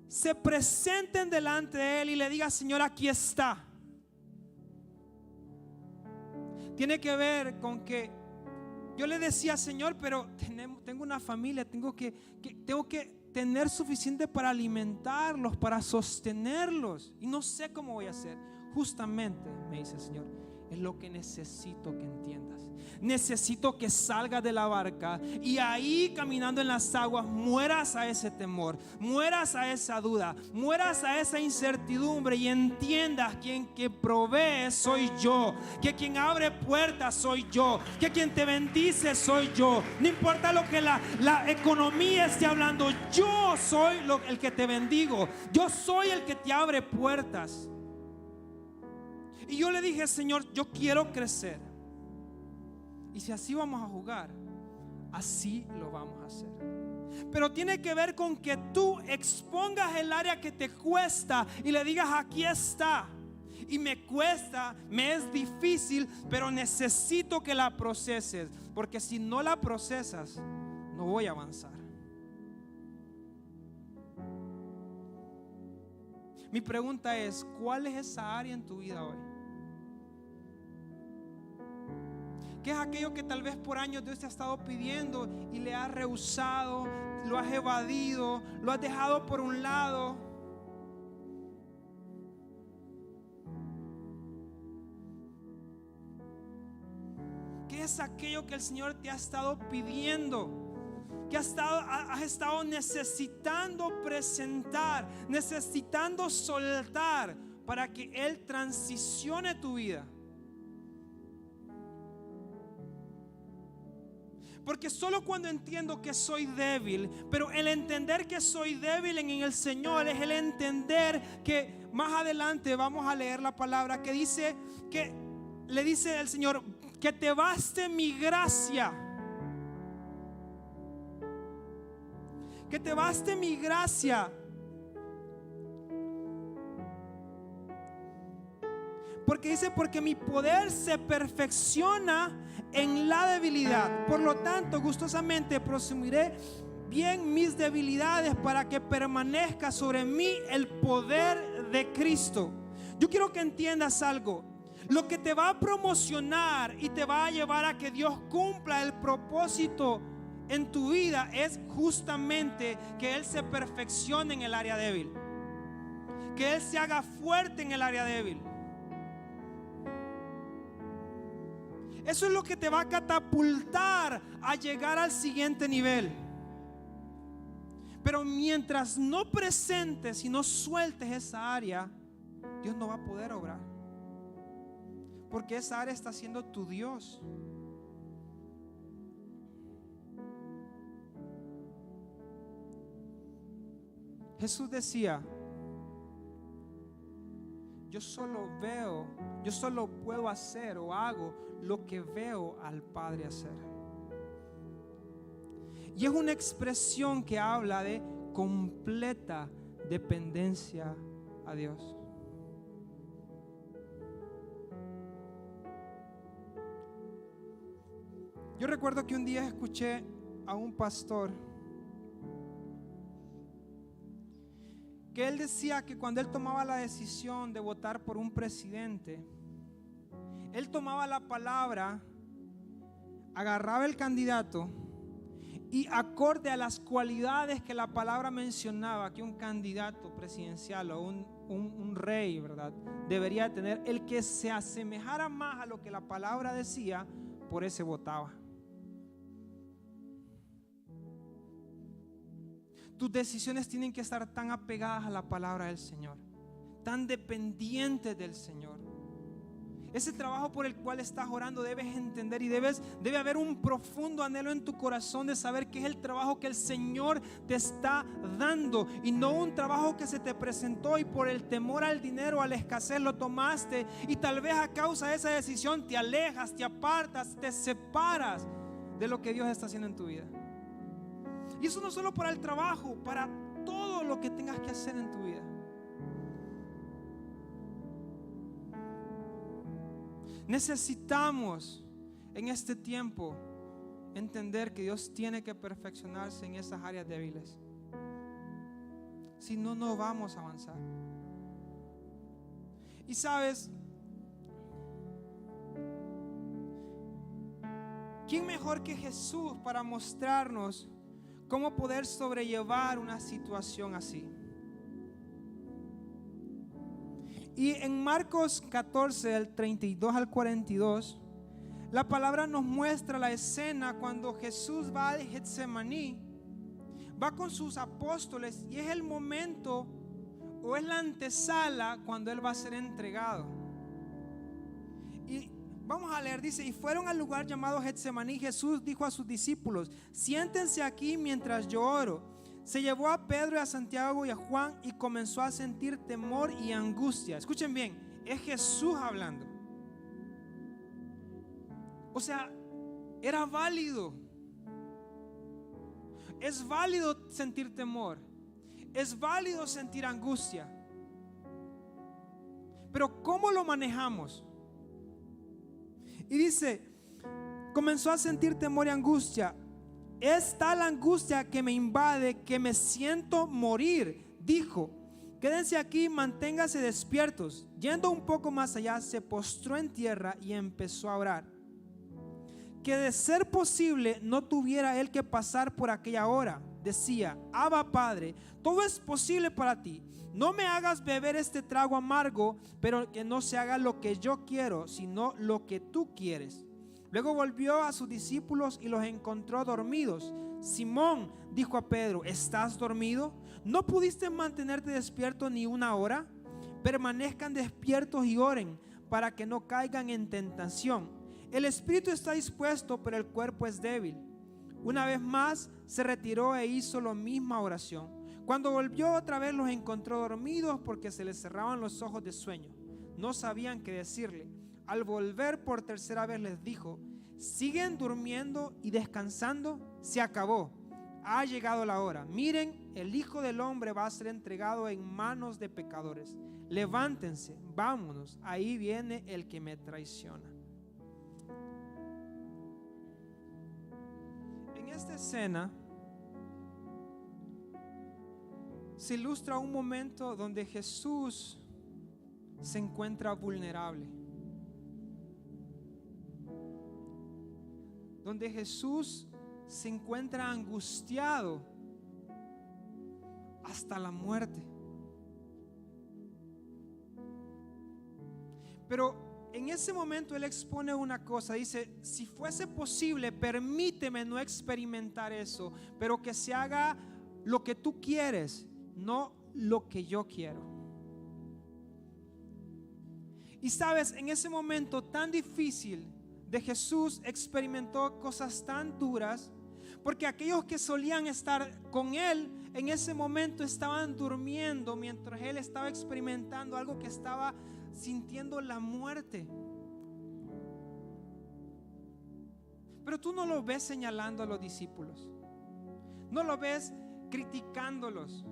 [SPEAKER 1] se presenten delante de Él y le digas, Señor, aquí está. Tiene que ver con que yo le decía, Señor, pero tengo una familia, tengo que tener suficiente para alimentarlos, para sostenerlos, y no sé cómo voy a hacer. Justamente, me dice el Señor, es lo que necesito que entiendas. Necesito que salgas de la barca y ahí caminando en las aguas mueras a ese temor, mueras a esa duda, mueras a esa incertidumbre y entiendas que provee soy yo, que quien abre puertas soy yo, que quien te bendice soy yo. No importa lo que la economía esté hablando, yo soy el que te bendigo, yo soy el que te abre puertas. Y yo le dije, Señor, yo quiero crecer. Y si así vamos a jugar, así lo vamos a hacer. Pero tiene que ver con que tú expongas el área que te cuesta y le digas, aquí está. y me cuesta, me es difícil, pero necesito que la proceses, porque si no la procesas, no voy a avanzar. Mi pregunta es, ¿cuál es esa área en tu vida hoy? ¿Qué es aquello que tal vez por años Dios te ha estado pidiendo y le has rehusado, lo has evadido, lo has dejado por un lado? ¿Qué es aquello que el Señor te ha estado pidiendo? Que has estado necesitando presentar, necesitando soltar para que Él transicione tu vida. Porque solo cuando entiendo que soy débil, pero el entender que soy débil en el Señor es el entender que más adelante vamos a leer la palabra que dice, que le dice el Señor, que te baste mi gracia. Que te baste mi gracia. Porque dice, porque mi poder se perfecciona en la debilidad. Por lo tanto, gustosamente presumiré bien mis debilidades para que permanezca sobre mí el poder de Cristo. Yo quiero que entiendas algo. Lo que te va a promocionar y te va a llevar a que Dios cumpla el propósito en tu vida es justamente que Él se perfeccione en el área débil, que Él se haga fuerte en el área débil. Eso es lo que te va a catapultar a llegar al siguiente nivel. Pero mientras no presentes y no sueltes esa área, Dios no va a poder obrar, porque esa área está siendo tu Dios. Jesús decía, yo solo puedo hacer o hago lo que veo al Padre hacer. Y es una expresión que habla de completa dependencia a Dios. Yo recuerdo que un día escuché a un pastor que él decía que cuando él tomaba la decisión de votar por un presidente, él tomaba la palabra, agarraba el candidato y acorde a las cualidades que la palabra mencionaba que un candidato presidencial o un rey, ¿verdad?, debería tener, el que se asemejara más a lo que la palabra decía, por ese votaba. Tus decisiones tienen que estar tan apegadas a la palabra del Señor, tan dependientes del Señor. Ese trabajo por el cual estás orando debes entender y debe haber un profundo anhelo en tu corazón de saber que es el trabajo que el Señor te está dando y no un trabajo que se te presentó y por el temor al dinero, a la escasez lo tomaste y tal vez a causa de esa decisión te alejas, te apartas, te separas de lo que Dios está haciendo en tu vida. Y eso no solo para el trabajo, para todo lo que tengas que hacer en tu vida. Necesitamos en este tiempo entender que Dios tiene que perfeccionarse en esas áreas débiles. Si no, no vamos a avanzar. Y sabes, ¿quién mejor que Jesús para mostrarnos cómo poder sobrellevar una situación así? Y en Marcos 14, del 32 al 42, la palabra nos muestra la escena cuando Jesús va al Getsemaní, va con sus apóstoles y es el momento o es la antesala cuando Él va a ser entregado. Y vamos a leer, dice, y fueron al lugar llamado Getsemaní. Jesús dijo a sus discípulos, siéntense aquí mientras yo oro. Se llevó a Pedro y a Santiago y a Juan y comenzó a sentir temor y angustia. Escuchen bien, es Jesús hablando. O sea, era válido. Es válido sentir temor. Es válido sentir angustia. Pero ¿cómo lo manejamos? Y dice, comenzó a sentir temor y angustia. Es tal angustia que me invade que me siento morir. Dijo, quédense aquí, manténganse despiertos. Yendo un poco más allá, se postró en tierra y empezó a orar. Que de ser posible no tuviera él que pasar por aquella hora. Decía, Abba Padre, todo es posible para ti. No me hagas beber este trago amargo, pero que no se haga lo que yo quiero, sino lo que tú quieres. Luego volvió a sus discípulos y los encontró dormidos. Simón dijo a Pedro, ¿estás dormido? ¿No pudiste mantenerte despierto ni una hora? Permanezcan despiertos y oren para que no caigan en tentación. El espíritu está dispuesto, pero el cuerpo es débil. Una vez más se retiró e hizo la misma oración. Cuando volvió otra vez los encontró dormidos porque se les cerraban los ojos de sueño. No sabían qué decirle. Al volver por tercera vez les dijo, ¿siguen durmiendo y descansando? Se acabó. Ha llegado la hora. Miren, el Hijo del Hombre va a ser entregado en manos de pecadores. Levántense, vámonos. Ahí viene el que me traiciona. En esta escena se ilustra un momento donde Jesús se encuentra vulnerable, donde Jesús se encuentra angustiado hasta la muerte. Pero en ese momento Él expone una cosa, dice, si fuese posible, permíteme no experimentar eso, pero que se haga lo que tú quieres, no lo que yo quiero. Y sabes, en ese momento tan difícil de Jesús experimentó cosas tan duras, porque aquellos que solían estar con Él en ese momento estaban durmiendo mientras Él estaba experimentando algo que estaba sintiendo la muerte. Pero tú no lo ves señalando a los discípulos, no lo ves criticándolos.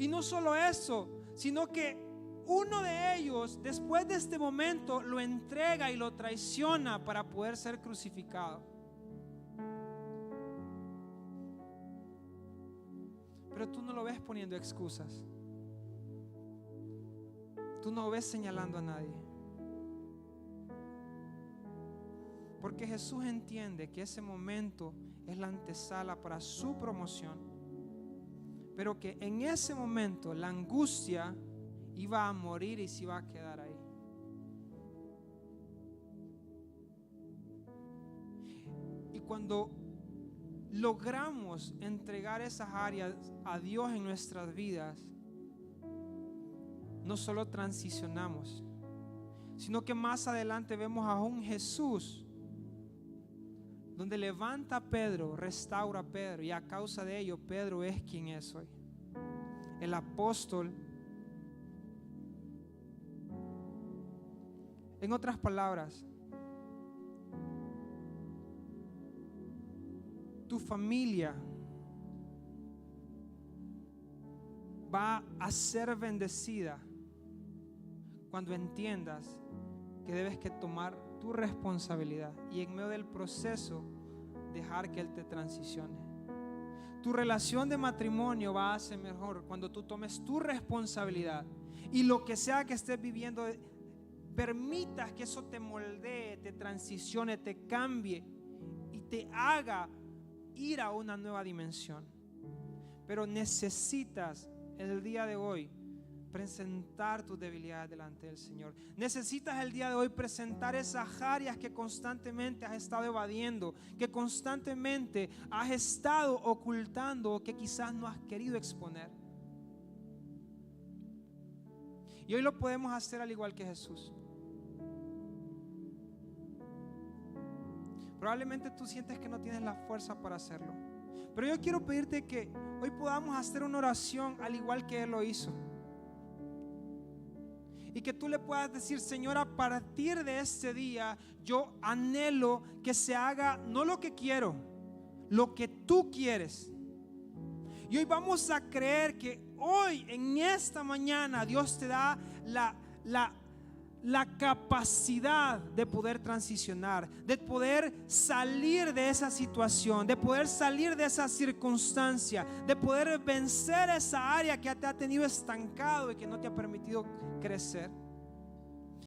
[SPEAKER 1] Y no solo eso, sino que uno de ellos, después de este momento, lo entrega y lo traiciona para poder ser crucificado. Pero tú no lo ves poniendo excusas. Tú no lo ves señalando a nadie. Porque Jesús entiende que ese momento es la antesala para su promoción. Pero que en ese momento la angustia iba a morir y se iba a quedar ahí. Y cuando logramos entregar esas áreas a Dios en nuestras vidas, no solo transicionamos, sino que más adelante vemos a un Jesús donde levanta a Pedro, restaura a Pedro, y a causa de ello Pedro es quien es hoy, el apóstol. En otras palabras, tu familia va a ser bendecida cuando entiendas que debes que tomar tu responsabilidad y en medio del proceso dejar que Él te transicione. Tu relación de matrimonio va a ser mejor cuando tú tomes tu responsabilidad y lo que sea que estés viviendo, permitas que eso te moldee, te transicione, te cambie y te haga ir a una nueva dimensión. Pero necesitas el día de hoy presentar tus debilidades delante del Señor. Necesitas el día de hoy presentar esas áreas que constantemente has estado evadiendo, que constantemente has estado ocultando o que quizás no has querido exponer. Y hoy lo podemos hacer al igual que Jesús. Probablemente tú sientes que no tienes la fuerza para hacerlo, pero yo quiero pedirte que hoy podamos hacer una oración al igual que Él lo hizo. Y que tú le puedas decir: Señor, a partir de este día yo anhelo que se haga no lo que quiero, lo que tú quieres. Y hoy vamos a creer que hoy, en esta mañana, Dios te da la capacidad de poder transicionar, de poder salir de esa situación, de poder salir de esa circunstancia, de poder vencer esa área que te ha tenido estancado y que no te ha permitido crecer.